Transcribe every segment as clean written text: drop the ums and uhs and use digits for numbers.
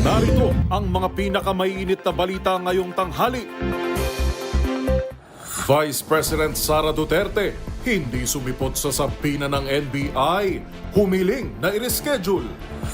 Narito ang mga pinakamaiinit na balita ngayong tanghali. Vice President Sara Duterte hindi sumipot sa sabina ng NBI, humiling na i-reschedule.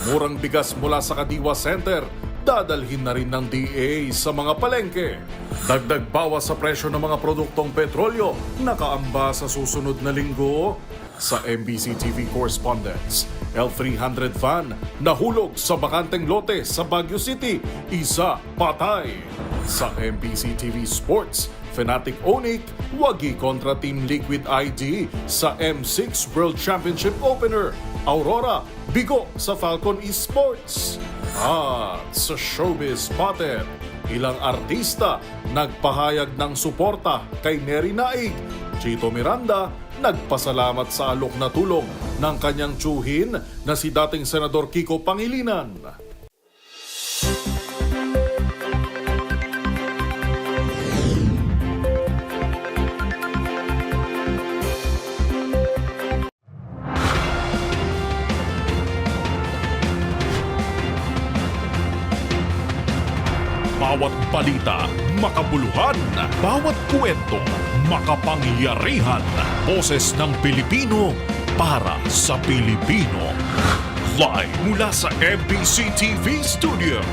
Murang bigas mula sa Kadiwa Center, dadalhin na rin ng DA sa mga palengke. Dagdag bawas sa presyo ng mga produktong petrolyo, nakaamba sa susunod na linggo. Sa MBC TV correspondents, L300 van nahulog sa bakanteng lote sa Baguio City, isa patay. Sa MBC TV Sports, Fnatic Onic, wagi kontra Team Liquid ID sa M6 World Championship Opener. Aurora, bigo sa Falcon Esports. At sa Showbiz Spotted, ilang artista nagpahayag ng suporta kay Neri Naig. Chito Miranda nagpasalamat sa alok na tulong ng kanyang tiyuhin na si dating Senador Kiko Pangilinan. Bawat balita, makabuluhan. Bawat kwento, makapangyarihan. Boses ng Pilipino para sa Pilipino. Live mula sa MBC TV Studio.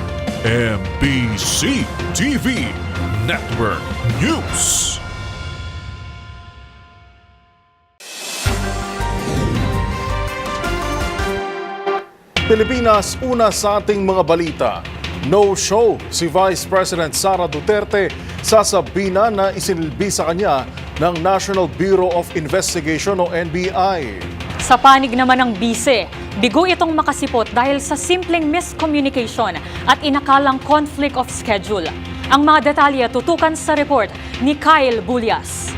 MBC TV Network News. Pilipinas, una sa ating mga balita. No-show si Vice President Sara Duterte sa sabina na isinilbi sa kanya ng National Bureau of Investigation o NBI. Sa panig naman ng bise, bigo itong makasipot dahil sa simpleng miscommunication at inakalang conflict of schedule. Ang mga detalye tutukan sa report ni Kyle Bulias.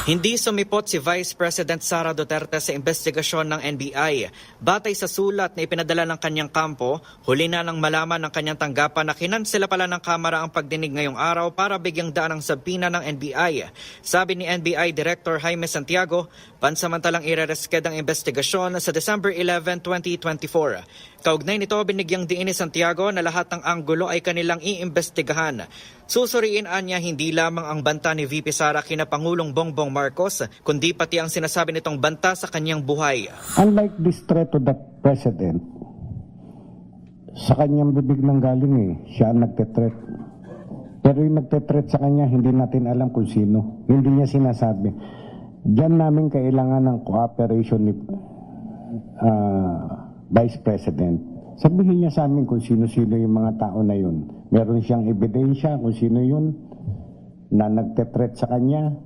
Hindi sumipot si Vice President Sara Duterte sa investigasyon ng NBI. Batay sa sulat na ipinadala ng kanyang kampo, huli na nang malaman ng kanyang tanggapan na kinansela pala ng Kamara ang pagdinig ngayong araw para bigyang daan ang sabina ng NBI. Sabi ni NBI Director Jaime Santiago, pansamantalang ireresked ang investigasyon sa December 11, 2024. Kaugnay nito, binigyang diin ni Santiago na lahat ng anggulo ay kanilang iimbestigahan. Susuriin niya hindi lamang ang banta ni VP Sara kina Pangulong Bongbong Marcos, kundi pati ang sinasabi nitong banta sa kanyang buhay. Unlike this threat to the President, sa kanyang bibig nang galing siya ang nagte-threat. Pero yung nagte-threat sa kanya, hindi natin alam kung sino. Hindi niya sinasabi. Diyan namin kailangan ng cooperation ni Vice President. Sabihin niya sa amin kung sino-sino yung mga tao na yun. Meron siyang ebidensya kung sino yun na nagte-threat sa kanya.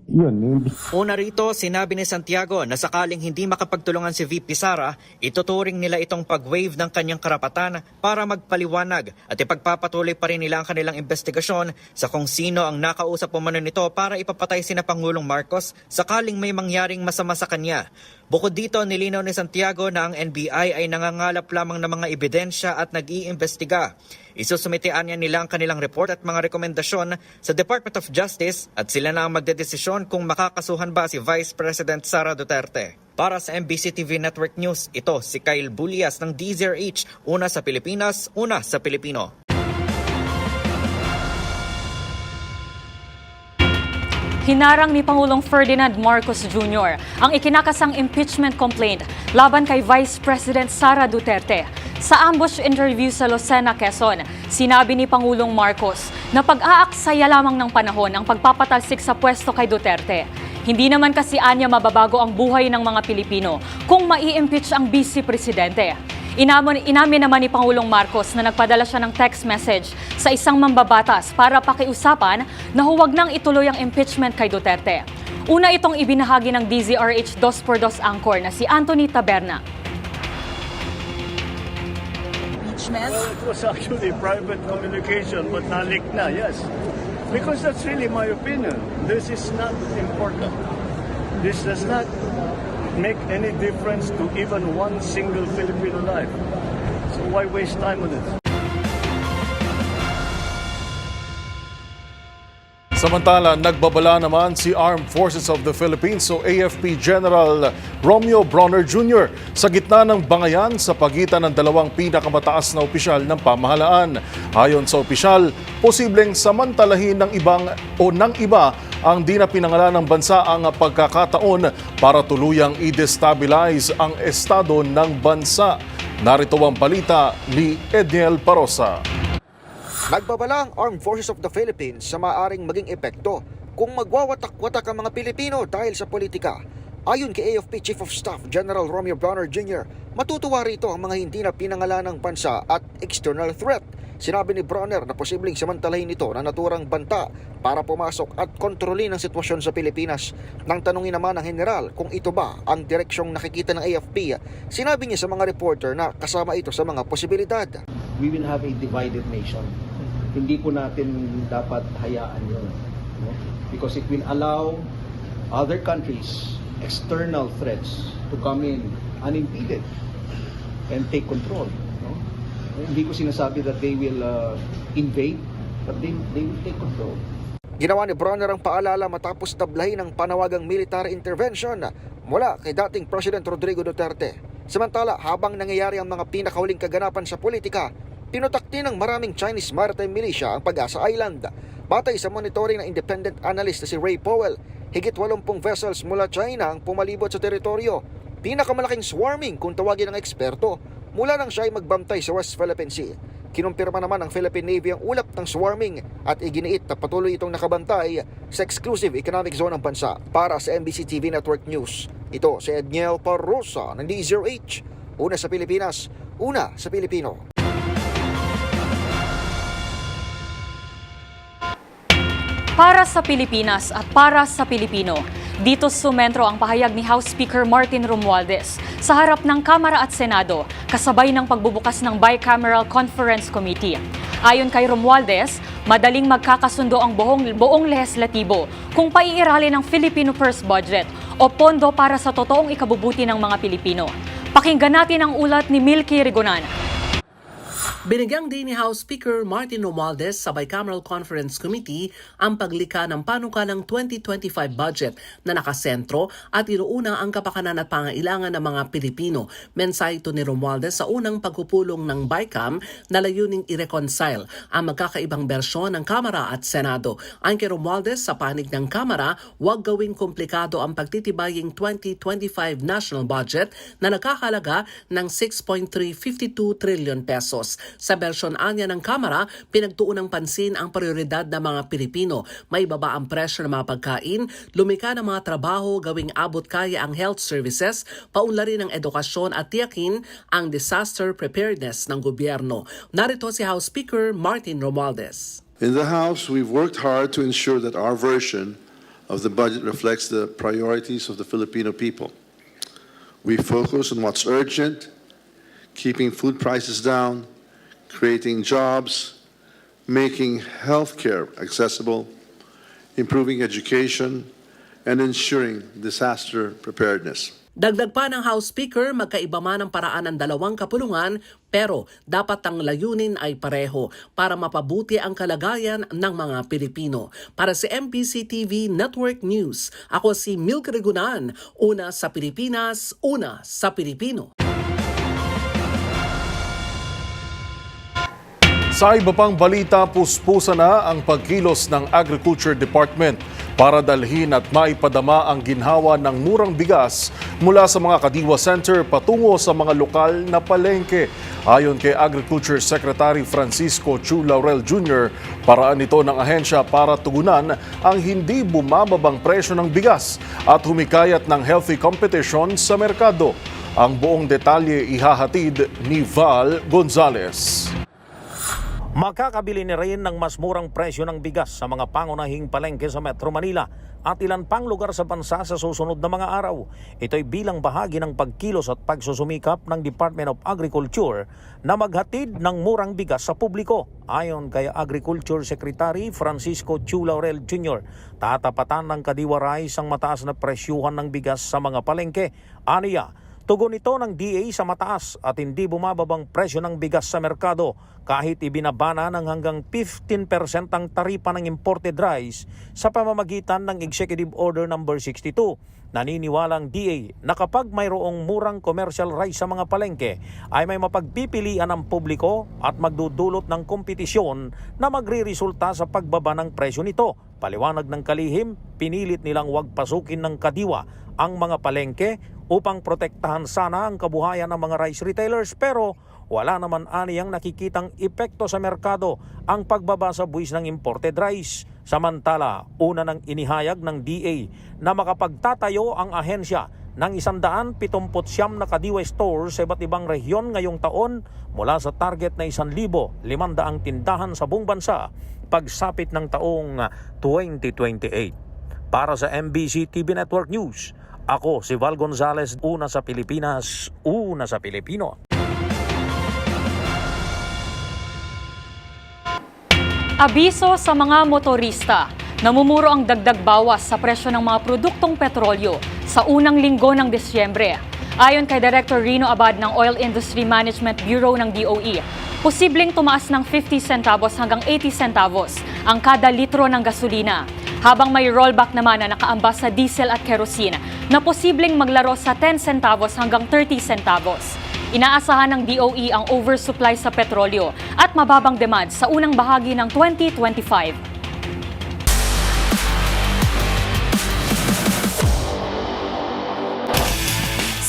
Yun. Una rito, sinabi ni Santiago na sakaling hindi makapagtulungan si VP Sara, ituturing nila itong pag-waive ng kanyang karapatan para magpaliwanag at ipagpapatuloy pa rin nila ang kanilang investigasyon sa kung sino ang nakausap umano nito para ipapatay sina Pangulong Marcos sakaling may mangyaring masama sa kanya. Bukod dito, nilinaw ni Santiago na ang NBI ay nangangalap lamang ng mga ebidensya at nag-iimbestiga. Isusumitean niya nila ang kanilang report at mga rekomendasyon sa Department of Justice at sila na ang magdedesisyon kung makakasuhan ba si Vice President Sara Duterte. Para sa MBC TV Network News, ito si Kyle Bulias ng DZRH, una sa Pilipinas, una sa Pilipino. Hinarang ni Pangulong Ferdinand Marcos Jr. ang ikinakasang impeachment complaint laban kay Vice President Sara Duterte. Sa ambush interview sa Lucena, Quezon, sinabi ni Pangulong Marcos na pag-aaksaya lamang ng panahon ang pagpapatalsik sa pwesto kay Duterte. Hindi naman kasi anya mababago ang buhay ng mga Pilipino kung mai-impeach ang Vice Presidente. Inamin naman ni Pangulong Marcos na nagpadala siya ng text message sa isang mambabatas para pakiusapan na huwag nang ituloy ang impeachment kay Duterte. Una itong ibinahagi ng DZRH 2x2 anchor na si Anthony Taberna. Well, it was actually private communication but nalik na, yes. Because that's really my opinion. This is not important. This does not make any difference to even one single Filipino life. So why waste time on it? Samantala, nagbabala naman si Armed Forces of the Philippines o AFP General Romeo Bronner Jr. sa gitna ng bangayan sa pagitan ng dalawang pinakamataas na opisyal ng pamahalaan. Ayon sa opisyal, posibleng samantalahin ng iba ang di na pinangalan ng bansa ang pagkakataon para tuluyang i-destabilize ang estado ng bansa. Narito ang balita ni Edniel Parosa. Nagbabala ang Armed Forces of the Philippines sa maaaring maging epekto kung magwawatak-watak ang mga Pilipino dahil sa politika. Ayon kay AFP Chief of Staff General Romeo Bronner Jr., matutuwa rito ang mga hindi na pinangalan ng bansa at external threat. Sinabi ni Bronner na posibleng samantalahin ito na naturang banta para pumasok at kontrolin ang sitwasyon sa Pilipinas. Nang tanungin naman ng general kung ito ba ang direksyong nakikita ng AFP, sinabi niya sa mga reporter na kasama ito sa mga posibilidad. We will have a divided nation. Hindi po natin dapat hayaan yun. No? Because it will allow other countries, external threats, to come in unimpeded and take control. No? Hindi ko sinasabi that they will invade, but they will take control. Ginawa ni Bronner ang paalala matapos tablahin ang panawagang military intervention mula kay dating President Rodrigo Duterte. Samantala, habang nangyayari ang mga pinakahuling kaganapan sa politika, pinutakti ng maraming Chinese maritime militia ang Pag-asa Island. Batay sa monitoring ng independent analyst na si Ray Powell, higit 80 vessels mula China ang pumalibot sa teritoryo. Pinakamalaking swarming kung tawagin ng eksperto mula nang siya ay magbantay sa West Philippine Sea. Kinumpirma naman ng Philippine Navy ang ulap ng swarming at iginiit na patuloy itong nakabantay sa exclusive economic zone ng bansa. Para sa NBC TV Network News, ito si Edniel Parosa ng D0H. Una sa Pilipinas, una sa Pilipino. Para sa Pilipinas at para sa Pilipino, dito sumentro ang pahayag ni House Speaker Martin Romualdez sa harap ng Kamara at Senado kasabay ng pagbubukas ng Bicameral Conference Committee. Ayon kay Romualdez, madaling magkakasundo ang buong lehislatibo kung paiiralin ng Filipino First Budget o pondo para sa totoong ikabubuti ng mga Pilipino. Pakinggan natin ang ulat ni Milky Rigonan. Binigyang din ni House Speaker Martin Romualdez sa Bicameral Conference Committee ang paglikha ng panukalang 2025 budget na nakasentro at inuuna ang kapakanan at pangailangan ng mga Pilipino. Mensahe ito ni Romualdez sa unang pagpupulong ng BICAM na layuning i-reconcile ang magkakaibang bersyon ng Kamara at Senado. Ayon kay Romualdez, sa panig ng Kamara, huwag gawing komplikado ang pagtitibaying 2025 national budget na nagkakalaga ng 6.352 trillion pesos. Sa bersyon anya ng Kamara, pinagtuon ng pansin ang prioridad ng mga Pilipino. May baba ang presyo ng mga pagkain, lumika ng mga trabaho, gawing abot kaya ang health services, paunlarin ang edukasyon at tiyakin ang disaster preparedness ng gobyerno. Narito si House Speaker Martin Romualdez. In the House, we've worked hard to ensure that our version of the budget reflects the priorities of the Filipino people. We focus on what's urgent, keeping food prices down, creating jobs, making healthcare accessible, improving education, and ensuring disaster preparedness. Dagdag pa ng House Speaker, magkaiba man ang paraan ng dalawang kapulungan, pero dapat ang layunin ay pareho para mapabuti ang kalagayan ng mga Pilipino. Para sa MBC TV Network News, ako si Milky Rigonan, una sa Pilipinas, una sa Pilipino. Sa iba pang balita, puspusa na ang pagkilos ng Agriculture Department para dalhin at maipadama ang ginhawa ng murang bigas mula sa mga Kadiwa Center patungo sa mga lokal na palengke. Ayon kay Agriculture Secretary Francisco Chu Laurel Jr., paraan ito ng ahensya para tugunan ang hindi bumababang presyo ng bigas at humikayat ng healthy competition sa merkado. Ang buong detalye ihahatid ni Val Gonzalez. Makakabili ni rin ng mas murang presyo ng bigas sa mga pangunahing palengke sa Metro Manila at ilan pang lugar sa bansa sa susunod na mga araw. Ito'y bilang bahagi ng pagkilos at pagsusumikap ng Department of Agriculture na maghatid ng murang bigas sa publiko. Ayon kay Agriculture Secretary Francisco Chu Laurel Jr., tatapatan ng Kadiwa Rice ang mataas na presyuhan ng bigas sa mga palengke. Aniya, Tugon ito ng DA sa mataas at hindi bumababang presyo ng bigas sa merkado kahit ibinabana ng hanggang 15% ang taripa ng imported rice sa pamamagitan ng Executive Order No. 62. Naniniwalang DA na kapag mayroong murang commercial rice sa mga palengke ay may mapagpipilian ng publiko at magdudulot ng kompetisyon na magriresulta sa pagbaba ng presyo nito. Paliwanag ng kalihim, pinilit nilang huwag pasukin ng kadiwa ang mga palengke upang protektahan sana ang kabuhayan ng mga rice retailers, pero wala naman aniyang nakikitang epekto sa merkado ang pagbaba sa buwis ng imported rice. Samantala, una nang inihayag ng DA na makapagtatayo ang ahensya ng 179 na kadiwa stores sa iba't ibang rehiyon ngayong taon mula sa target na 1,500 tindahan sa buong bansa pagsapit ng taong 2028. Para sa MBC TV Network News, ako si Val Gonzalez, una sa Pilipinas, una sa Pilipino. Abiso sa mga motorista. Namumuro ang dagdag bawas sa presyo ng mga produktong petrolyo sa unang linggo ng Disyembre. Ayon kay Director Rino Abad ng Oil Industry Management Bureau ng DOE, posibleng tumaas ng 50 centavos hanggang 80 centavos ang kada litro ng gasolina. Habang may rollback naman na nakaambas sa diesel at kerosene na posibleng maglaro sa 10 centavos hanggang 30 centavos. Inaasahan ng DOE ang oversupply sa petrolyo at mababang demand sa unang bahagi ng 2025.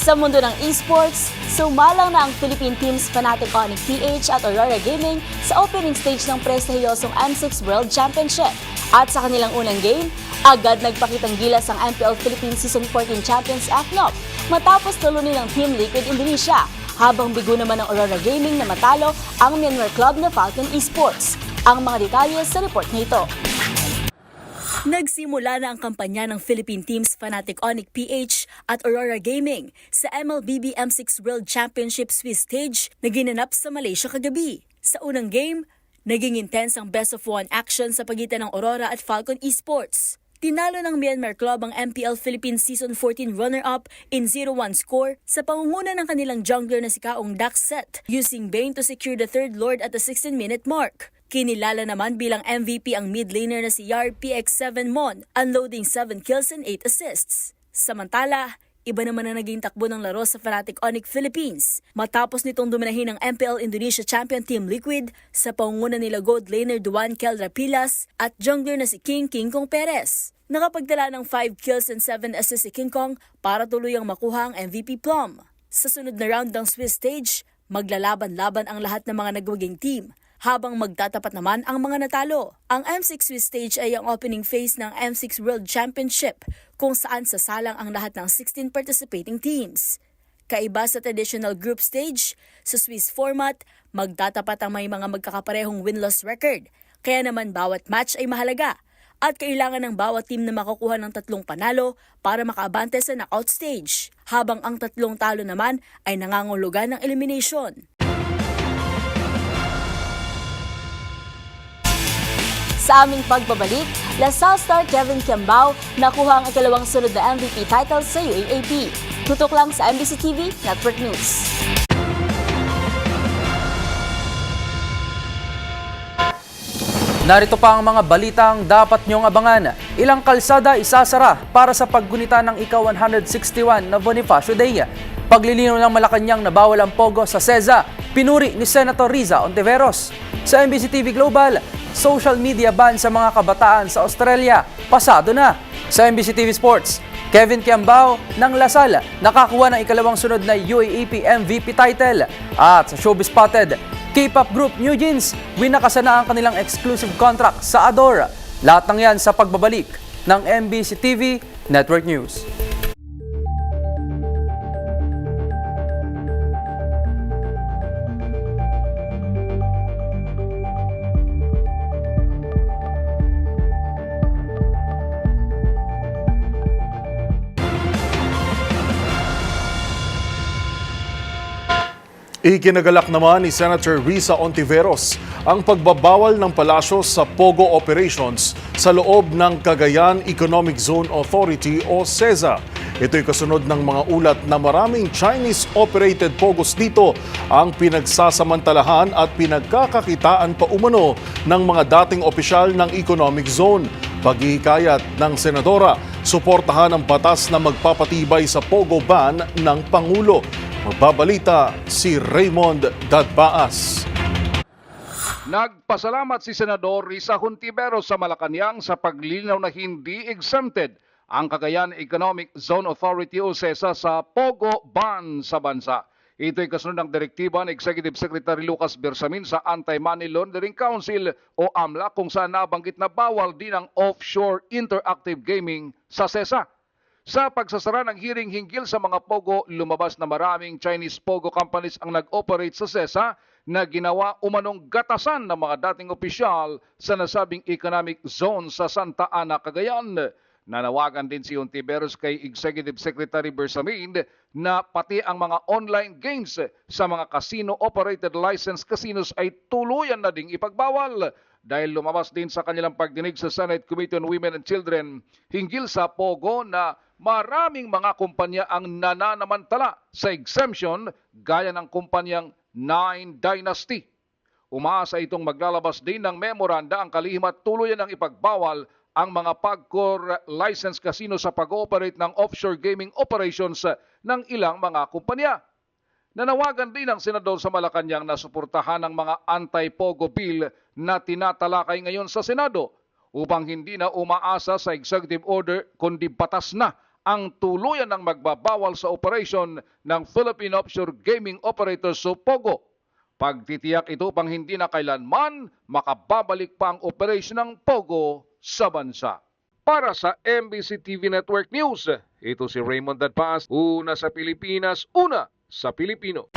Sa mundo ng esports, sumalang na ang Philippine Teams Fnatic Onyx PH at Aurora Gaming sa opening stage ng prestihiyosong M6 World Championship. At sa kanilang unang game, agad nagpakitang gilas ang MPL Philippines Season 14 Champions AFNOP matapos talunin ng Team Liquid Indonesia, habang bigo naman ng Aurora Gaming na matalo ang Myanmar club na Falcon Esports. Ang mga detalye sa report na ito. Nagsimula na ang kampanya ng Philippine Teams Fnatic Onyx PH at Aurora Gaming sa MLBB M6 World Championship Swiss stage na ginanap sa Malaysia kagabi. Sa unang game, naging intense ang best-of-1 action sa pagitan ng Aurora at Falcon Esports. Tinalo ng Myanmar Club ang MPL Philippines Season 14 runner-up in 0-1 score sa pangunguna ng kanilang jungler na si Kaong Daxset, using Bane to secure the third Lord at the 16-minute mark. Kinilala naman bilang MVP ang mid laner na si Yar PX7 Mon, unloading 7 kills and 8 assists. Samantala, iba naman ang naging takbo ng laro sa Fnatic Onyx Philippines matapos nitong dominahin ng MPL Indonesia Champion Team Liquid sa pangunguna nila gold laner Duan Kel Rapilas at jungler na si King Kong Perez. Nakapagdala ng 5 kills and 7 assists si King Kong para tuluyang makuha ang MVP plum. Sa sunod na round ng Swiss stage, maglalaban-laban ang lahat ng mga nagwaging team, habang magtatapat naman ang mga natalo. Ang M6 Swiss stage ay ang opening phase ng M6 World Championship kung saan sasalang ang lahat ng 16 participating teams. Kaiba sa traditional group stage, sa Swiss format, magtatapat ang may mga magkakaparehong win-loss record. Kaya naman bawat match ay mahalaga at kailangan ng bawat team na makakuha ng 3 panalo para makaabante sa knockout stage, habang ang 3 talo naman ay nangangulugan ng elimination. Sa aming pagbabalik, LaSalle star Kevin Kiambao nakuha ang ikalawang sunod na MVP title sa UAAP. Tutok lang sa MBC TV Network News. Narito pa ang mga balitang dapat niyong abangan. Ilang kalsada isasara para sa paggunita ng ika-161 na Bonifacio Day. Paglilinaw ng Malacanang na bawal ang pogo sa SEZA, pinuri ni Senator Riza Ontiveros. Sa MBC TV Global, social media ban sa mga kabataan sa Australia, pasado na. Sa MBC TV Sports, Kevin Kiambao ng LaSalle nakakuha ng ikalawang sunod na UAAP MVP title. At sa Showbiz Spotted, K-pop group New Jeans winakasan na ang kanilang exclusive contract sa Adore. Lahat ng yan sa pagbabalik ng MBC TV Network News. Ikinagalak naman ni Senator Risa Ontiveros ang pagbabawal ng palasyo sa POGO operations sa loob ng Cagayan Economic Zone Authority o CEZA. Ito'y kasunod ng mga ulat na maraming Chinese-operated POGOs dito ang pinagsasamantalahan at pinagkakakitaan pa umano ng mga dating opisyal ng economic zone. Paghihikayat ng Senadora, suportahan ang batas na magpapatibay sa POGO ban ng Pangulo. Magbabalita si Raymond Dadbaas. Nagpasalamat si Senador Risa Hontiveros sa Malacanang sa paglinaw na hindi exempted ang Cagayan Economic Zone Authority o CEZA sa POGO ban sa bansa. Ito'y kasunod ng direktiba ni Executive Secretary Lucas Bersamin sa Anti-Money Laundering Council o AMLA kung saan nabanggit na bawal din ang offshore interactive gaming sa CEZA. Sa pagsasara ng hearing hinggil sa mga POGO, lumabas na maraming Chinese POGO companies ang nag-operate sa CEZA na ginawa umanong gatasan ng mga dating opisyal sa nasabing economic zone sa Santa Ana, Cagayan. Nanawagan din si Ontiveros kay Executive Secretary Bersamin na pati ang mga online games sa mga casino-operated licensed casinos ay tuluyan na ding ipagbawal dahil lumabas din sa kanilang pagdinig sa Senate Committee on Women and Children hinggil sa POGO na maraming mga kumpanya ang nananamantala sa exemption gaya ng kumpanyang Nine Dynasty. Umaasa itong maglalabas din ng memoranda ang kalihim at tuluyan ng ipagbawal ang mga PAGCOR licensed casino sa pag-ooperate ng offshore gaming operations ng ilang mga kumpanya. Nanawagan din ang Senador sa Malacanang na suportahan ang mga anti-POGO bill na tinatalakay ngayon sa Senado upang hindi na umaasa sa executive order kundi batas na ang tuluyan ng magbabawal sa operation ng Philippine Offshore Gaming Operators o POGO. Pagtitiyak ito pang hindi na kailanman makababalik pa ang operation ng POGO sa bansa. Para sa MBC TV Network News, ito si Raymond Dadpaas, una sa Pilipinas, una sa Pilipino.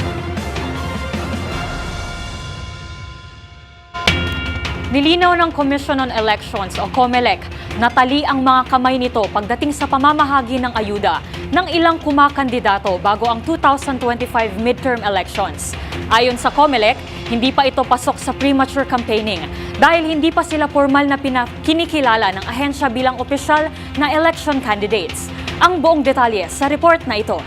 Nilinaw ng Commission on Elections o COMELEC na tali ang mga kamay nito pagdating sa pamamahagi ng ayuda ng ilang kumakandidato bago ang 2025 midterm elections. Ayon sa COMELEC, hindi pa ito pasok sa premature campaigning dahil hindi pa sila formal na kinikilala ng ahensya bilang opisyal na election candidates. Ang buong detalye sa report na ito.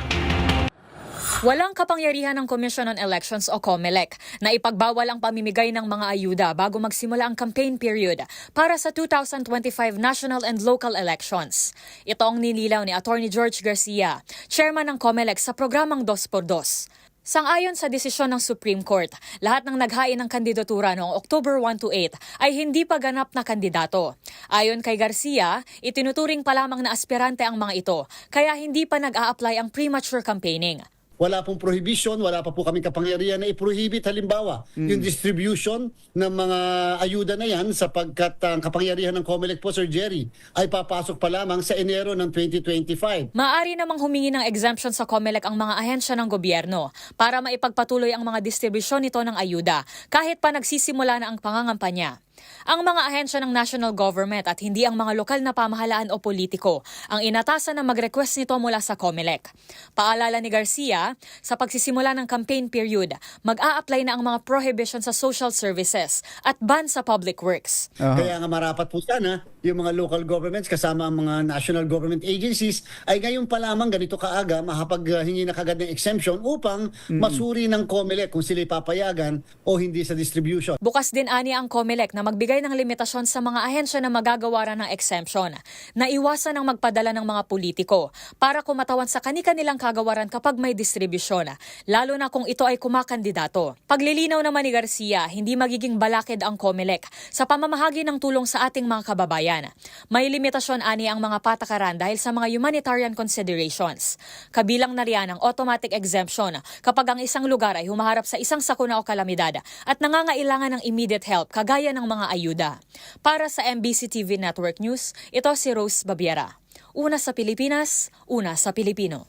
Walang kapangyarihan ng Commission on Elections o COMELEC na ipagbawal ang pamimigay ng mga ayuda bago magsimula ang campaign period para sa 2025 national and local elections. Ito ang nililaw ni Attorney George Garcia, chairman ng COMELEC sa programang 2x2. Sang-ayon sa desisyon ng Supreme Court, lahat ng naghain ng kandidatura noong October 1 to 8 ay hindi pa ganap na kandidato. Ayon kay Garcia, itinuturing pa lamang na aspirante ang mga ito, kaya hindi pa nag-a-apply ang premature campaigning. Wala pong prohibition, wala pa po kaming kapangyarihan na i-prohibit halimbawa yung distribution ng mga ayuda na yan sapagkat ang kapangyarihan ng COMELEC po, Sir Jerry, ay papasok pa lamang sa Enero ng 2025. Maaari namang humingi ng exemption sa COMELEC ang mga ahensya ng gobyerno para maipagpatuloy ang mga distribusyon nito ng ayuda kahit pa nagsisimula na ang pangangampanya. Ang mga ahensya ng national government at hindi ang mga lokal na pamahalaan o politiko ang inatasan na mag-request nito mula sa COMELEC. Paalala ni Garcia, sa pagsisimula ng campaign period, mag-a-apply na ang mga prohibition sa social services at ban sa public works. Kaya nga marapat po sana yung mga local governments kasama ang mga national government agencies ay ngayon pa lamang ganito kaaga makapaghingi na kagad ng exemption upang masuri ng COMELEC kung sila papayagan o hindi sa distribution. Bukas din ani ang COMELEC na magbigay ng limitasyon sa mga ahensya na magagawaran ng exemption, na iwasan ang magpadala ng mga politiko para kumatawan sa kani-kanilang kagawaran kapag may distribusyon, lalo na kung ito ay kumakandidato. Paglilinaw naman ni Garcia, hindi magiging balakid ang COMELEC sa pamamahagi ng tulong sa ating mga kababayan. May limitasyon ani ang mga patakaran dahil sa mga humanitarian considerations. Kabilang na riyan ang automatic exemption kapag ang isang lugar ay humaharap sa isang sakuna o kalamidad at nangangailangan ng immediate help kagaya ng mga ayuda. Para sa MBC TV Network News, ito si Rose Babiera. Una sa Pilipinas, una sa Pilipino.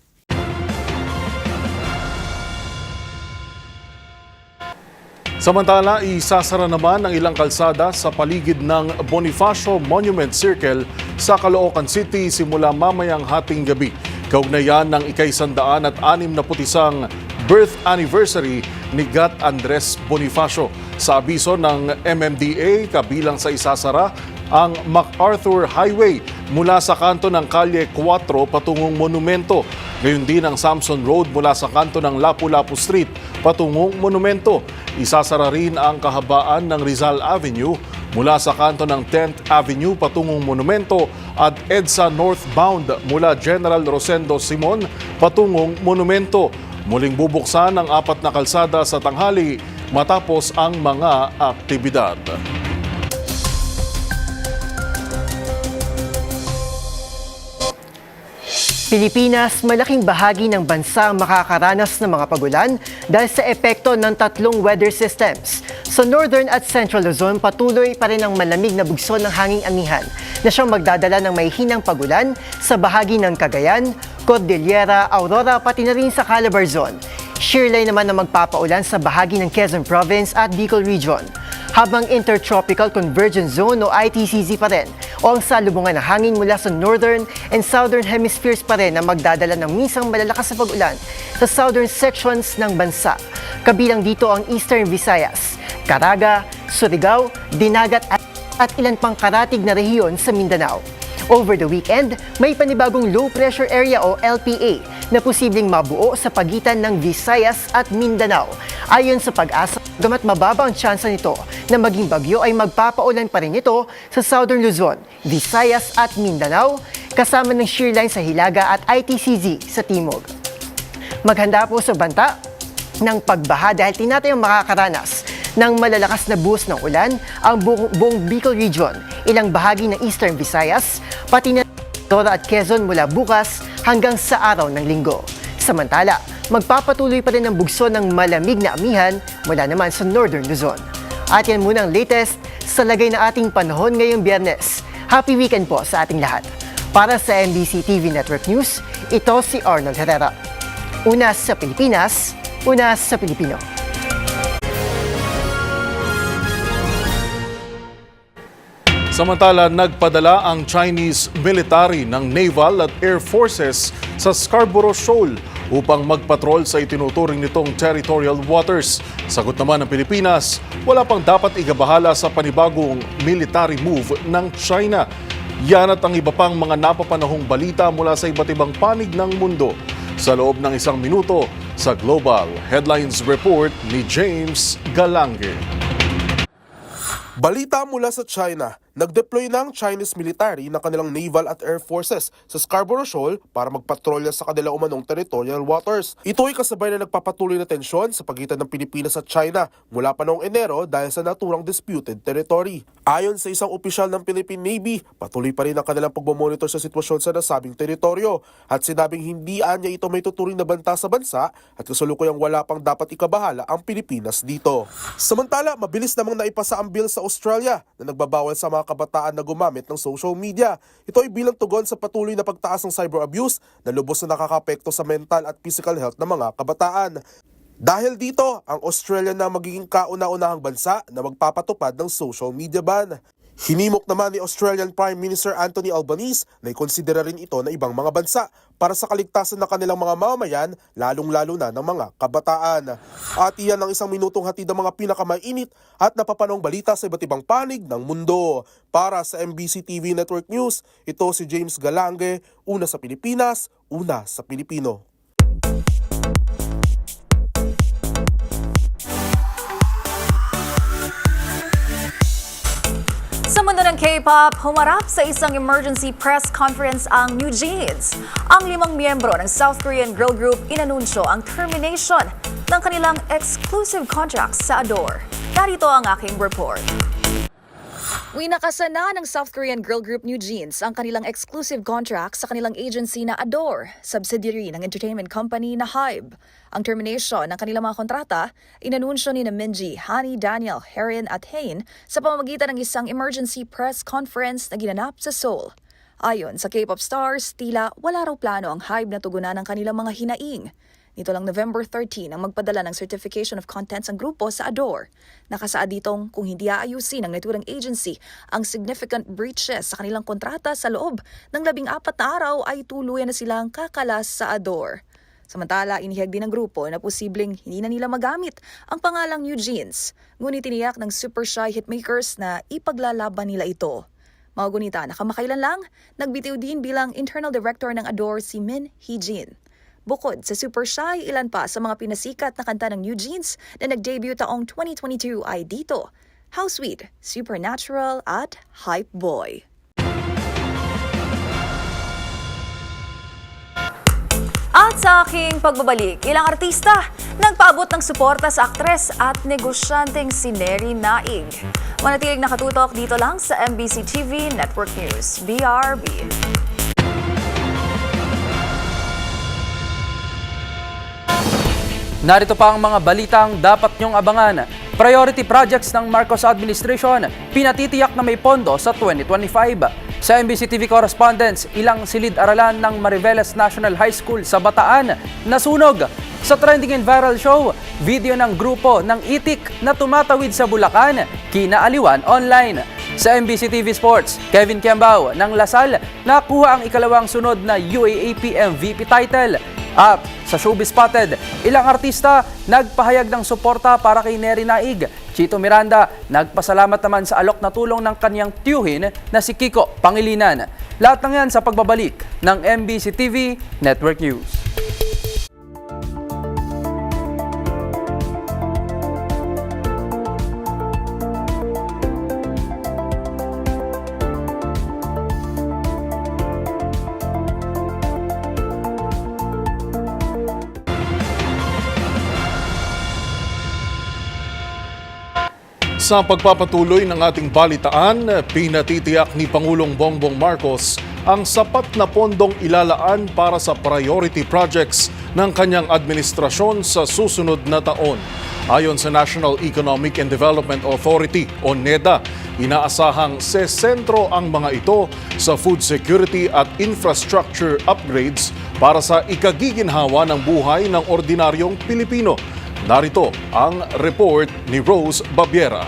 Samantala, isasara naman ang ilang kalsada sa paligid ng Bonifacio Monument Circle sa Caloocan City simula mamayang hating gabi. Kaugnayan ng ika-161 birth anniversary ni Gat Andres Bonifacio. Sa abiso ng MMDA, kabilang sa isasara ang MacArthur Highway mula sa kanto ng Kalye 4 patungong Monumento. Gayon din ang Samson Road mula sa kanto ng Lapu-Lapu Street patungong Monumento. Isasara rin ang kahabaan ng Rizal Avenue mula sa kanto ng 10th Avenue patungong Monumento at EDSA northbound mula General Rosendo Simon patungong Monumento. Muling bubuksan ang 4 na kalsada sa tanghali matapos ang mga aktibidad. Pilipinas, malaking bahagi ng bansa ang makakaranas ng mga pagulan dahil sa epekto ng 3 weather systems. Sa Northern at Central Luzon, patuloy pa rin ang malamig na bugso ng hanging amihan na siyang magdadala ng mahihinang pagulan sa bahagi ng Cagayan, Cordillera, Aurora, pati na rin sa Calabar Zone. Shearline naman na magpapaulan sa bahagi ng Quezon Province at Bicol Region. Habang Intertropical Convergence Zone o ITCZ pa rin o ang salubungan ng hangin mula sa Northern and Southern Hemispheres pa rin na magdadala ng minsang malalakas na pag-ulan sa southern sections ng bansa. Kabilang dito ang Eastern Visayas, Caraga, Surigao, Dinagat at ilan pang karatig na rehiyon sa Mindanao. Over the weekend, may panibagong low pressure area o LPA na posibleng mabuo sa pagitan ng Visayas at Mindanao. Ayon sa Pag-asa, gamat mababa ang tsansa nito na maging bagyo ay magpapaulan pa rin ito sa Southern Luzon, Visayas at Mindanao, kasama ng shearline sa Hilaga at ITCZ sa Timog. Maghanda po sa banta ng pagbaha dahil tinatayang makakaranas ng malalakas na buhos ng ulan ang buong Bicol Region, ilang bahagi ng Eastern Visayas, pati na Aurora at Quezon mula bukas hanggang sa araw ng Linggo. Samantala, magpapatuloy pa rin ang bugso ng malamig na amihan mula naman sa Northern Luzon. At yan muna ang latest sa lagay na ating panahon ngayong Biyernes. Happy weekend po sa ating lahat. Para sa NBC TV Network News, ito si Arnold Herrera. Una sa Pilipinas, una sa Pilipino. Samantala, nagpadala ang Chinese military ng Naval at Air Forces sa Scarborough Shoal upang magpatrol sa itinuturing nitong territorial waters. Sagot naman ng Pilipinas, wala pang dapat igabahala sa panibagong military move ng China. Yan at ang iba pang mga napapanahong balita mula sa iba't ibang panig ng mundo. Sa loob ng 1 minuto sa Global Headlines Report ni James Galange. Balita mula sa China, nag-deploy ng Chinese military ng kanilang naval at air forces sa Scarborough Shoal para magpatrolya sa kanila umanong territorial waters. Ito ay kasabay na nagpapatuloy na tensyon sa pagitan ng Pilipinas at China mula pa noong Enero dahil sa naturang disputed territory. Ayon sa isang opisyal ng Philippine Navy, patuloy pa rin ang kanilang pagmamonitor sa sitwasyon sa nasabing teritoryo at sinabing hindi anya ito may tuturing na banta sa bansa at kasalukuyang wala pang dapat ikabahala ang Pilipinas dito. Samantala, mabilis namang naipasa ang bill sa Australia na nagbabawal sa mga kabataan na gumamit ng social media. Ito ay bilang tugon sa patuloy na pagtaas ng cyber abuse na lubos na nakakapekto sa mental at physical health ng mga kabataan. Dahil dito, ang Australia na magiging kauna-unahang bansa na magpapatupad ng social media ban. Hinimok naman ni Australian Prime Minister Anthony Albanese na ikonsidera rin ito na ibang mga bansa para sa kaligtasan ng kanilang mga mamamayan, lalong-lalo na ng mga kabataan. At iyan ang 1 minutong hatid ng mga pinakamainit at napapanong balita sa iba't ibang panig ng mundo. Para sa MBC TV Network News, ito si James Galange, una sa Pilipinas, una sa Pilipino. Sa mundo ng K-pop, humarap sa isang emergency press conference ang New Jeans. Ang 5 miyembro ng South Korean girl group inanunsyo ang termination ng kanilang exclusive contracts sa Adore. Narito ang aking report. Winakasan na ng South Korean girl group New Jeans ang kanilang exclusive contract sa kanilang agency na Adore, subsidiary ng entertainment company na HYBE. Ang termination ng kanilang mga kontrata, inanunsyo ni Minji, Hani, Daniel, Herin at Hain sa pamamagitan ng isang emergency press conference na ginanap sa Seoul. Ayon sa K-pop stars, tila wala raw plano ang HYBE na tugunan ng kanilang mga hinaing. Nito lang November 13 ang magpadala ng Certification of Contents ang grupo sa Adore. Nakasaad ditong kung hindi aayusin ng naturang agency ang significant breaches sa kanilang kontrata sa loob ng 14 na araw ay tuluyan na silang kakalas sa Adore. Samantala, inihag din ng grupo na posibleng hindi na nila magamit ang pangalang New Jeans. Ngunit tiniyak ng Super Shy hitmakers na ipaglalaban nila ito. Mga gunita na kamakailan lang, nagbitiw din bilang internal director ng Adore si Min Hee-jin. Bukod sa Super Shy, ilan pa sa mga pinasikat na kanta ng New Jeans na nag-debut taong 2022 ay dito: How Sweet, Supernatural at Hype Boy. At sa aking pagbabalik, ilang artista nagpaabot ng suporta sa aktres at negosyanteng si Neri Naig. Manatiling nakatutok dito lang sa MBC TV Network News, BRB. Narito pa ang mga balitang dapat niyong abangan. Priority projects ng Marcos Administration, pinatitiyak na may pondo sa 2025. Sa MBC TV correspondents, ilang silid-aralan ng Mariveles National High School sa Bataan nasunog. Sa trending and viral show, video ng grupo ng itik na tumatawid sa Bulacan, kinaaliwan online. Sa MBC TV Sports, Kevin Kiambao ng Lasal nakuha ang ikalawang sunod na UAAP MVP title. At sa Showbiz Spotted, ilang artista nagpahayag ng suporta para kay Neri Naig. Chito Miranda nagpasalamat naman sa alok na tulong ng kanyang tiyuhin na si Kiko Pangilinan. Lahat ng yan sa pagbabalik ng MBC TV Network News. Sa pagpapatuloy ng ating balitaan, pinatitiyak ni Pangulong Bongbong Marcos ang sapat na pondong ilalaan para sa priority projects ng kanyang administrasyon sa susunod na taon. Ayon sa National Economic and Development Authority o NEDA, inaasahang sesentro ang mga ito sa food security at infrastructure upgrades para sa ikagiginhawa ng buhay ng ordinaryong Pilipino. Narito ang report ni Rose Babiera.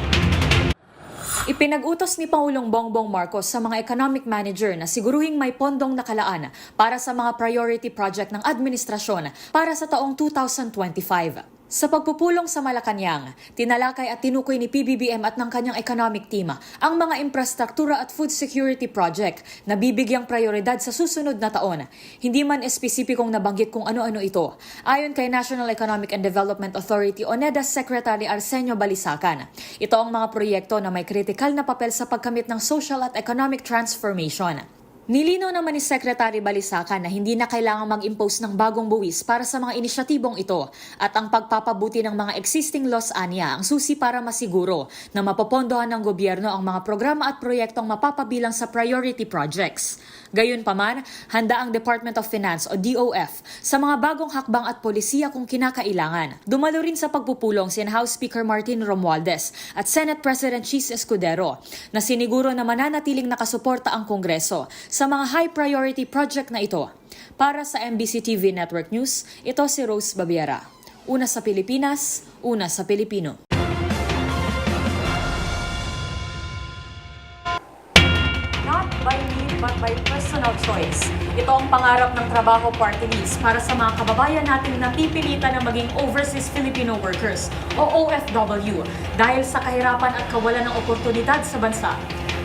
Ipinag-utos ni Pangulong Bongbong Marcos sa mga economic manager na siguruhing may pondong nakalaan para sa mga priority project ng administrasyon para sa taong 2025. Sa pagpupulong sa Malacanang, tinalakay at tinukoy ni PBBM at ng kanyang economic team ang mga infrastruktura at food security project na bibigyang prioridad sa susunod na taon. Hindi man espesipikong nabanggit kung ano-ano ito. Ayon kay National Economic and Development Authority o NEDA Secretary Arsenio Balisacan, ito ang mga proyekto na may kritikal na papel sa pagkamit ng social at economic transformation. Nilinaw naman ni Secretary Balisacan na hindi na kailangang mag-impose ng bagong buwis para sa mga inisyatibong ito at ang pagpapabuti ng mga existing laws anya ang susi para masiguro na mapopondohan ng gobyerno ang mga programa at proyektong mapapabilang sa priority projects. Gayunpaman, handa ang Department of Finance o DOF sa mga bagong hakbang at polisiya kung kinakailangan. Dumalo rin sa pagpupulong si House Speaker Martin Romualdez at Senate President Chis Escudero na siniguro na mananatiling nakasuporta ang Kongreso sa mga high priority project na ito. Para sa MBC TV Network News, ito si Rose Babiera. Una sa Pilipinas, una sa Pilipino. Not by need but by personal choice. Ito ang pangarap ng Trabaho Party List para sa mga kababayan nating napipilitan na maging Overseas Filipino Workers o OFW dahil sa kahirapan at kawalan ng oportunidad sa bansa.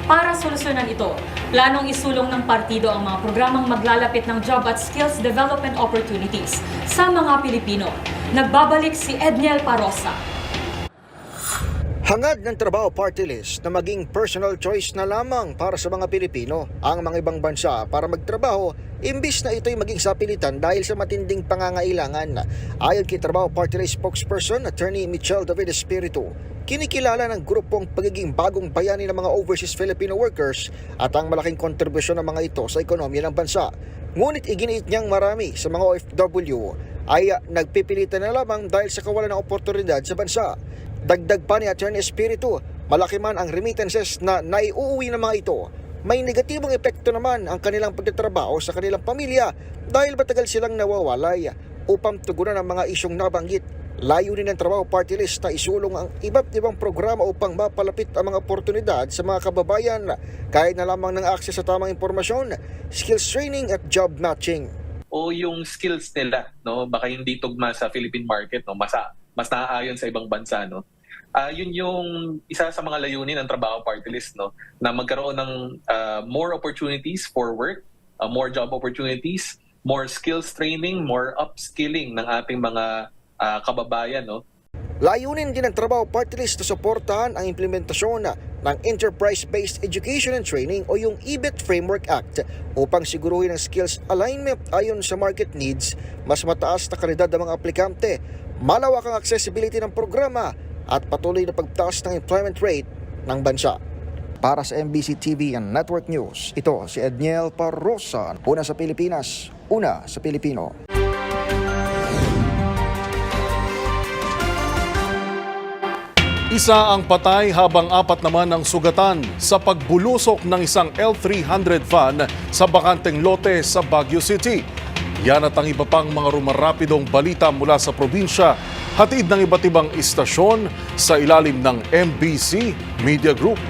Para solusyonan ito, planong isulong ng partido ang mga programang maglalapit ng job at skills development opportunities sa mga Pilipino. Nagbabalik si Edniel Parosa. Hangad ng Trabaho Party List na maging personal choice na lamang para sa mga Pilipino ang mga ibang bansa para magtrabaho imbis na ito'y maging sapilitan dahil sa matinding pangangailangan. Ayon kay Trabaho Party List spokesperson Attorney Michelle David Espiritu, kinikilala ng grupong pagiging bagong bayani ng mga overseas Filipino workers at ang malaking kontribusyon ng mga ito sa ekonomiya ng bansa. Ngunit iginiit niyang marami sa mga OFW ay nagpipilitan na lamang dahil sa kawalan ng oportunidad sa bansa. Dagdag pa ni Attorney Espiritu, malaki man ang remittances na naiuuwi ng mga ito, may negatibong epekto naman ang kanilang pagtatrabaho sa kanilang pamilya dahil matagal silang nawawalay. Upang tugunan ang mga isyong nabanggit, layunin ng Trabaho Party List na isulong ang iba't ibang programa upang mapalapit ang mga oportunidad sa mga kababayan kahit na lamang ng akses sa tamang impormasyon, skills training at job matching. o yung skills nila, no? Baka hindi tugma sa Philippine market, no? Mas naaayon sa ibang bansa, no? Yun yung isa sa mga layunin ng Trabaho Party List, no? Na magkaroon ng more opportunities for work, more job opportunities, more skills training, more upskilling ng ating mga kababayan, no? Layunin din ng Trabaho Party List na suportahan ang implementasyon ng Enterprise-Based Education and Training o yung EBET Framework Act upang siguruhin ang skills alignment ayon sa market needs, mas mataas na kalidad ng mga aplikante, malawak ang accessibility ng programa at patuloy na pagtaas ng employment rate ng bansa. Para sa MBC TV and Network News, ito si Edniel Parrosa, una sa Pilipinas, una sa Pilipino. Isa ang patay habang 4 naman ang sugatan sa pagbulusok ng isang L300 van sa bakanteng lote sa Baguio City. Yan at ang iba pang mga rumarapidong balita mula sa probinsya, hatid ng iba't ibang istasyon sa ilalim ng MBC Media Group.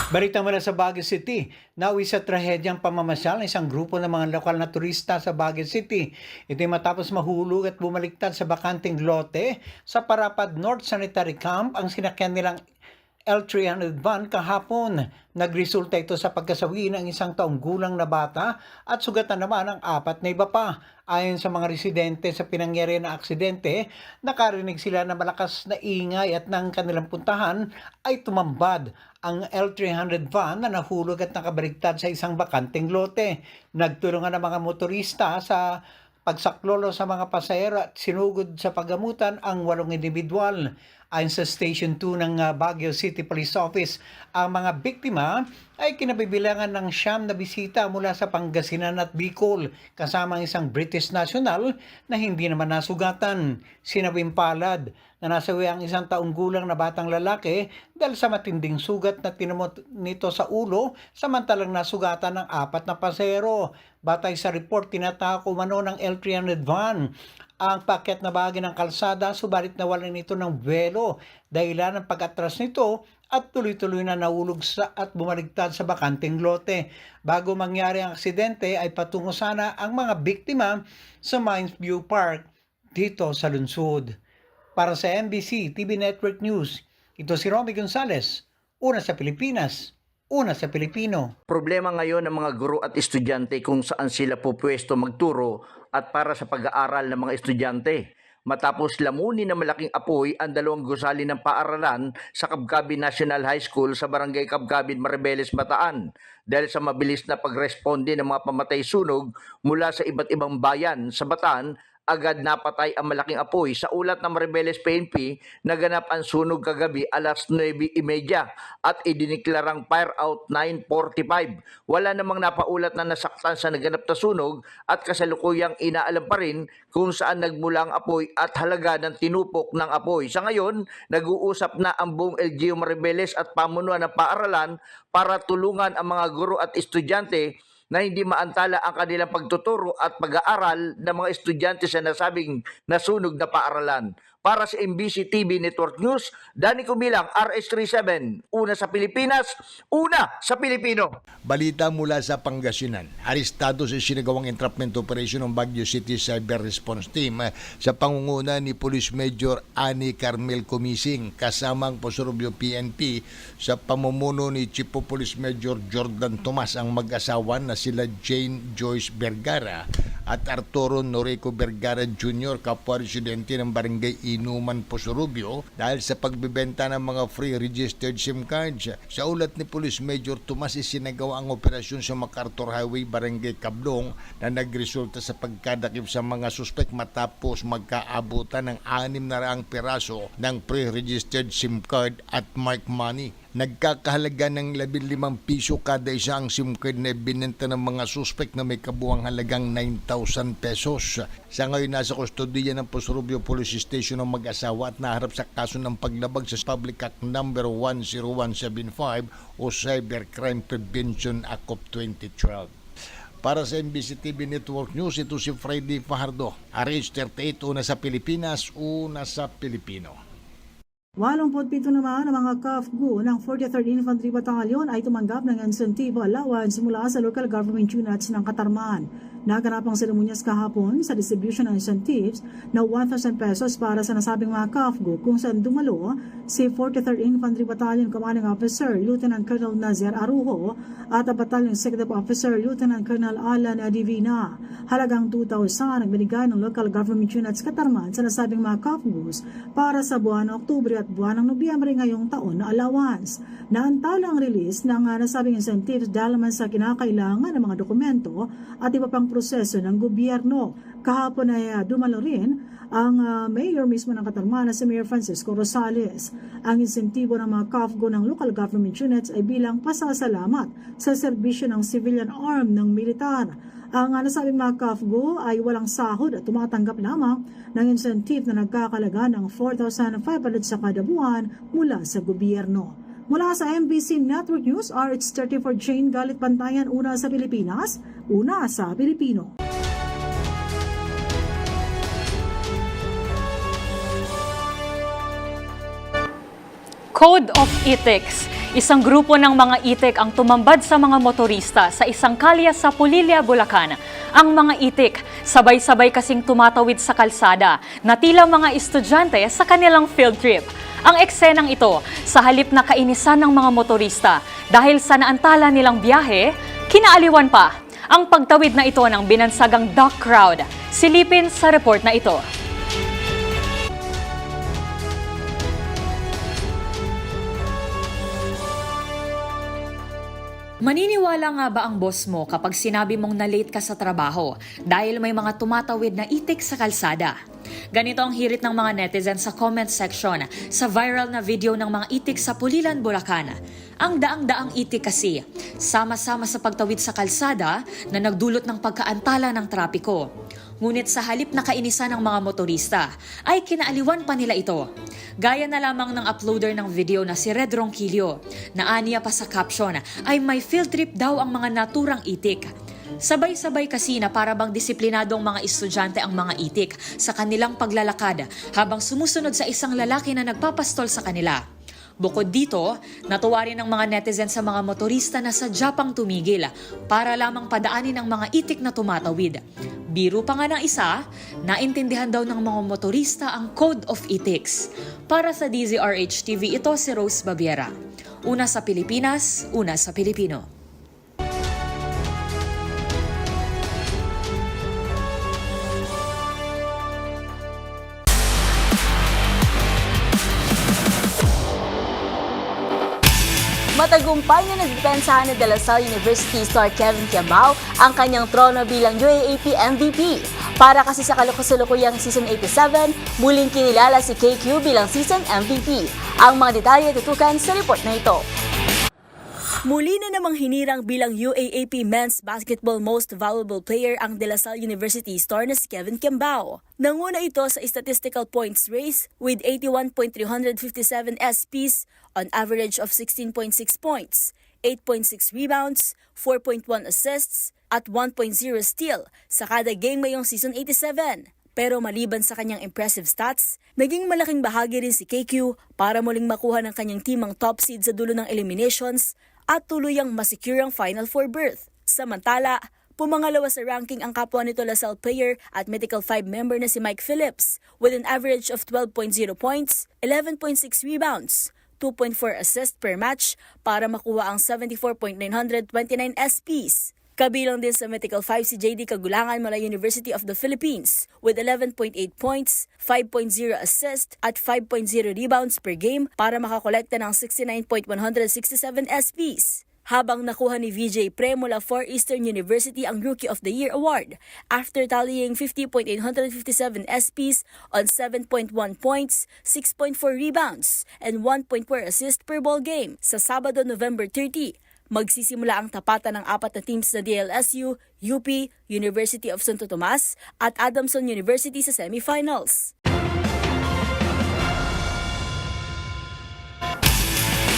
Balita mula sa Baguio City, nauwi sa trahedyang pamamasyal ng isang grupo ng mga lokal na turista sa Baguio City. Ito'y matapos mahulog at bumaliktad sa bakanteng lote sa Parapad North Sanitary Camp ang sinakyan nilang L300 van kahapon. Nagresulta ito sa pagkasawi ng isang taong gulang na bata at sugatan naman ang 4 na iba pa. Ayon sa mga residente sa pinangyarihan na aksidente, nakarinig sila na malakas na ingay at ng kanilang puntahan ay tumambad ang L300 van na nahulog at nakabaligtad sa isang bakanteng lote. Nagtulungan ang mga motorista sa pagsaklolo sa mga pasahero at sinugod sa paggamutan ang 8 individual. Ayon sa Station 2 ng Baguio City Police Office, ang mga biktima ay kinabibilangan ng 9 na bisita mula sa Pangasinan at Bicol, kasama ang isang British national na hindi naman nasugatan. Sinabing palad na nasawi ang isang taong gulang na batang lalaki dahil sa matinding sugat na tinamot nito sa ulo, samantalang nasugatan ng 4 na pasahero. Batay sa report, tinatako umano ng L300 van ang paket na bahagi ng kalsada, subalit nawalan nito ng buwelo dahilan ng pag-atras nito at tuloy-tuloy na nahulog at bumaligtad sa bakanteng lote. Bago mangyari ang aksidente ay patungo sana ang mga biktima sa Mines View Park dito sa lungsod. Para sa MBC TV Network News, ito si Romy Gonzales, una sa Pilipinas, una sa Pilipino. Problema ngayon ng mga guro at estudyante kung saan sila pupwesto magturo at para sa pag-aaral ng mga estudyante. Matapos lamunin ng malaking apoy ang 2 gusali ng paaralan sa Cabcabin National High School sa Barangay Cabcabin, Maribeles, Bataan. Dahil sa mabilis na pagresponde ng mga pamatay sunog mula sa iba't ibang bayan sa Bataan, agad napatay ang malaking apoy. Sa ulat ng Maribeles PNP, naganap ang sunog kagabi alas 9:30 at idiniklarang fire out 9:45. Wala namang napaulat na nasaktan sa naganap na sunog at kasalukuyang inaalam pa rin kung saan nagmula ang apoy at halaga ng tinupok ng apoy. Sa ngayon, nag-uusap na ang buong LGU Maribeles at pamunuan ng paaralan para tulungan ang mga guro at estudyante na hindi maantala ang kanilang pagtuturo at pag-aaral ng mga estudyante sa nasabing nasunog na paaralan. Para sa MBC TV Network News, Danny Kumilang, RS37, una sa Pilipinas, una sa Pilipino. Balita mula sa Pangasinan. Arestado sa sinagawang entrapment operation ng Baguio City Cyber Response Team sa pangunguna ni Police Major Ani Carmel Comising kasama ang Posurubio PNP sa pamumuno ni Chief of Police Major Jordan Tomas ang mag-asawa na sila Jane Joyce Vergara at Arturo Norico Vergara Jr., kapwa residente ng Barangay Inuman, Posurubio dahil sa pagbebenta ng mga free registered SIM cards. Sa ulat ni Police Major Tomas, isinagawa ang operasyon sa MacArthur Highway, Barangay Cablong na nagresulta sa pagkadakip sa mga suspek matapos magkaabutan ng 600 piraso ng pre-registered SIM card at mark money. Nagkakahalaga ng 15 piso kada isa ang SIM card na binenta ng mga suspek na may kabuang halagang 9,000 pesos. Sa ngayon, nasa kustodiya ng Posurubio Police Station ang mag-asawa at naharap sa kaso ng paglabag sa Public Act No. 10175 o Cybercrime Prevention Act of 2012. Para sa MBC TV Network News, ito si Freddy Fajardo, RH38, una sa Pilipinas, una sa Pilipino. 87 naman ang mga CAFGU ng 43rd Infantry Battalion ay tumanggap ng incentive allowance mula sa local government units ng Katarman. Naganap ang seremonyas kahapon sa distribution ng incentives na 1,000 pesos para sa nasabing mga KAFGO kung saan dumalo si 43rd Infantry Battalion Commanding Officer Lieutenant Colonel Nazer Arujo at Battalion Executive Officer Lieutenant Colonel Alan Divina. Halagang 2,000 nagbinigay ng local government units Katarman sa nasabing mga KAFGOs para sa buwan ng Oktubre at buwan ng Nobyembre ngayong taon na allowance. Naantala ang release ng nasabing incentives dahil naman sa kinakailangan ng mga dokumento at iba pang proseso ng gobyerno. Kahapon ay dumalo rin ang mayor mismo ng Katarman na si Mayor Francisco Rosales. Ang insentibo ng mga KAFGO ng local government units ay bilang pasasalamat sa serbisyo ng civilian arm ng militar. Ang nasabing mga KAFGO ay walang sahod at tumatanggap lamang ng incentive na nagkakalaga ng 4,500 sa kada buwan mula sa gobyerno. Mula sa MBC Network News, RH34 Jane Galit Pantayan, una sa Pilipinas, una sa Pilipino. Code of Ethics. Isang grupo ng mga itik ang tumambad sa mga motorista sa isang kalye sa Pulilya, Bulacan. Ang mga itik, sabay-sabay kasing tumatawid sa kalsada na tila mga estudyante sa kanilang field trip. Ang eksenang ito, sa halip na kainisan ng mga motorista dahil sa naantala nilang biyahe, kinaaliwan pa ang pagtawid na ito ng binansagang duck crowd. Silipin sa report na ito. Maniniwala nga ba ang boss mo kapag sinabi mong na-late ka sa trabaho dahil may mga tumatawid na itik sa kalsada? Ganito ang hirit ng mga netizens sa comment section sa viral na video ng mga itik sa Pulilan, Bulacan. Ang daang-daang itik kasi, sama-sama sa pagtawid sa kalsada na nagdulot ng pagkaantala ng trapiko. Ngunit sa halip na kainisan ng mga motorista, ay kinaaliwan pa nila ito. Gaya na lamang ng uploader ng video na si Red Ronquillo, na aniya pa sa caption ay may field trip daw ang mga naturang itik. Sabay-sabay kasi na para bang disiplinadong mga estudyante ang mga itik sa kanilang paglalakad habang sumusunod sa isang lalaki na nagpapastol sa kanila. Bukod dito, natuwa rin ang mga netizen sa mga motorista na sadyang pang tumigil para lamang padaanin ang mga itik na tumatawid. Biro pa nga ng isa, naintindihan daw ng mga motorista ang Code of Ethics. Para sa DZRH TV, ito si Rose Babiera. Una sa Pilipinas, una sa Pilipino. Matagumpay na nagdepensahan ni De La Salle University star Kevin Kiambao ang kanyang trono bilang UAAP MVP. Para kasi sa kasalukuyang Season 87, muling kinilala si KQ bilang Season MVP. Ang mga detalye tutukan sa report na ito. Muli na namang hinirang bilang UAAP Men's Basketball Most Valuable Player ang De La Salle University star na si Kevin Kiambao. Nanguna ito sa statistical points race with 81.357 SPs on average of 16.6 points, 8.6 rebounds, 4.1 assists, at 1.0 steal sa kada game ngayong Season 87. Pero maliban sa kanyang impressive stats, naging malaking bahagi rin si KQ para muling makuha ng kanyang team ang top seed sa dulo ng eliminations at tuluyang masecure ang Final Four berth. Samantala, pumangalawa sa ranking ang kapwa nito LaSalle player at Medical 5 member na si Mike Phillips with an average of 12.0 points, 11.6 rebounds, 2.4 assists per match para makuha ang 74.929 SPs. Kabilang din sa Medical 5 si JD Kagulangan mula University of the Philippines with 11.8 points, 5.0 assists at 5.0 rebounds per game para makakolekta ng 69.167 SPs. Habang nakuha ni VJ Pre mula Far Eastern University ang Rookie of the Year Award after tallying 50.857 SPs on 7.1 points, 6.4 rebounds, and 1.4 assists per ball game sa Sabado, November 30. Magsisimula ang tapatan ng apat na teams na DLSU, UP, University of Santo Tomas at Adamson University sa semifinals.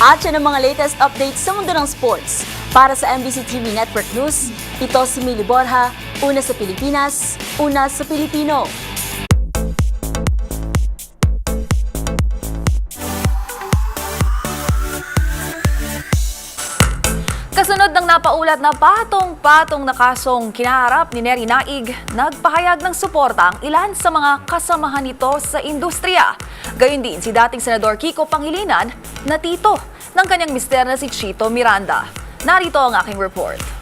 At yan ang mga latest updates sa mundo ng sports. Para sa MBC TV Network News, ito si Mili Borja, una sa Pilipinas, una sa Pilipino. Kasunod ng napaulat na patong-patong na kasong kinaharap ni Neri Naig, nagpahayag ng suporta ang ilan sa mga kasamahan nito sa industriya. Gayun din si dating Senador Kiko Pangilinan na tito ng kanyang mister na si Chito Miranda. Narito ang aking report.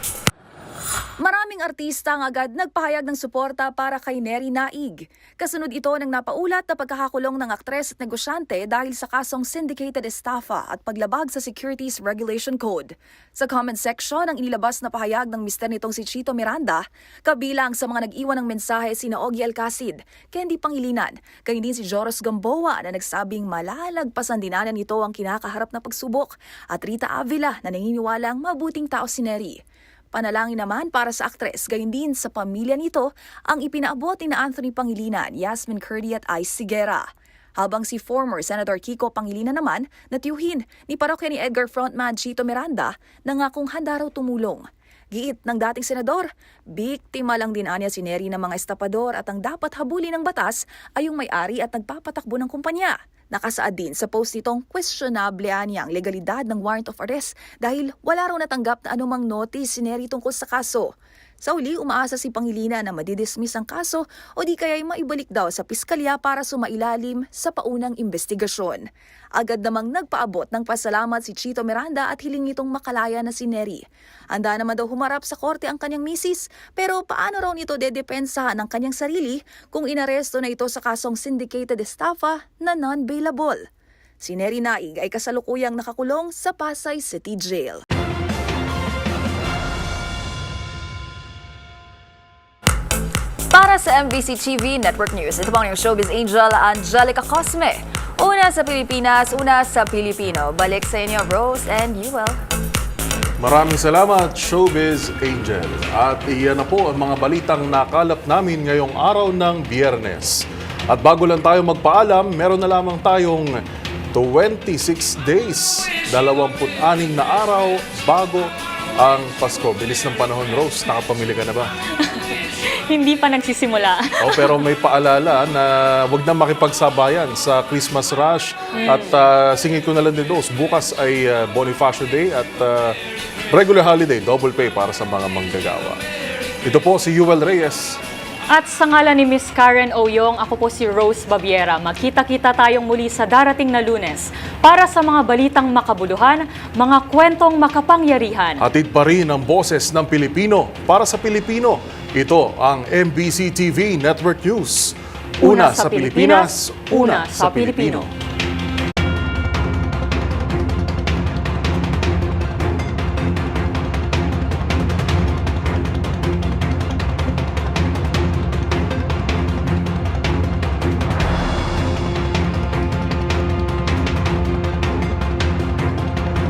Maraming artista ang agad nagpahayag ng suporta para kay Neri Naig. Kasunod ito ng napaulat na pagkakakulong ng aktres at negosyante dahil sa kasong syndicated estafa at paglabag sa Securities Regulation Code. Sa comment section, ang inilabas na pahayag ng mister nitong si Chito Miranda, kabilang sa mga nag-iwan ng mensahe sina Ogie Alcacid, Candy Pangilinan, kayo din si Joros Gamboa na nagsabing malalagpasan dinanan nito ang kinakaharap na pagsubok, at Rita Avila na naniniwalang mabuting tao si Neri. Panalangin naman para sa aktres, gayon din sa pamilya nito ang ipinaabot ni Anthony Pangilinan, Yasmin Curdy at Ice Sigera. Habang si former Senator Kiko Pangilinan naman natiyuhin ni parokya ni Edgar frontman Chito Miranda na ngakong handa raw tumulong. Giit ng dating senador, biktima lang din anya si Neri ng mga estapador at ang dapat habulin ng batas ay yung may-ari at nagpapatakbo ng kumpanya. Nakasaad din sa post nitong questionable niya ang legalidad ng warrant of arrest dahil wala raw natanggap na anumang notice si Neri tungkol sa kaso. Sa uli, umaasa si Pangilinan na madidismiss ang kaso o di kaya'y maibalik daw sa piskalya para sumailalim sa paunang investigasyon. Agad namang nagpaabot ng pasalamat si Chito Miranda at hiling nitong makalaya na si Neri. Handa naman daw humarap sa korte ang kanyang misis, pero paano raw nito dedepensahan ang kanyang sarili kung inaresto na ito sa kasong syndicated estafa na non-bailable? Si Neri Naig ay kasalukuyang nakakulong sa Pasay City Jail. Para sa MBC TV Network News, ito pang yung showbiz angel Angelica Cosme. Una sa Pilipinas, una sa Pilipino. Balik sa inyo, Rose and Yuel. Maraming salamat, Showbiz Angel. At iyan na po ang mga balitang nakalap namin ngayong araw ng Biyernes. At bago lang tayo magpaalam, meron na lamang tayong 26 days, 26 na araw bago ang Pasko. Bilis ng panahon, Rose. Nakapamili ka na ba? Hindi pa nagsisimula. Pero may paalala na wag na makipagsabayan sa Christmas rush. At singit ko na lang din, Rose, bukas ay Bonifacio Day at regular holiday, double pay para sa mga manggagawa. Ito po si Yuel Reyes. At sa ngalan ni Miss Karen Oyong, ako po si Rose Baviera. Magkita-kita tayong muli sa darating na Lunes para sa mga balitang makabuluhan, mga kwentong makapangyarihan. Hatid pa rin ang boses ng Pilipino para sa Pilipino. Ito ang MBC TV Network News. Una sa Pilipinas, una sa Pilipino.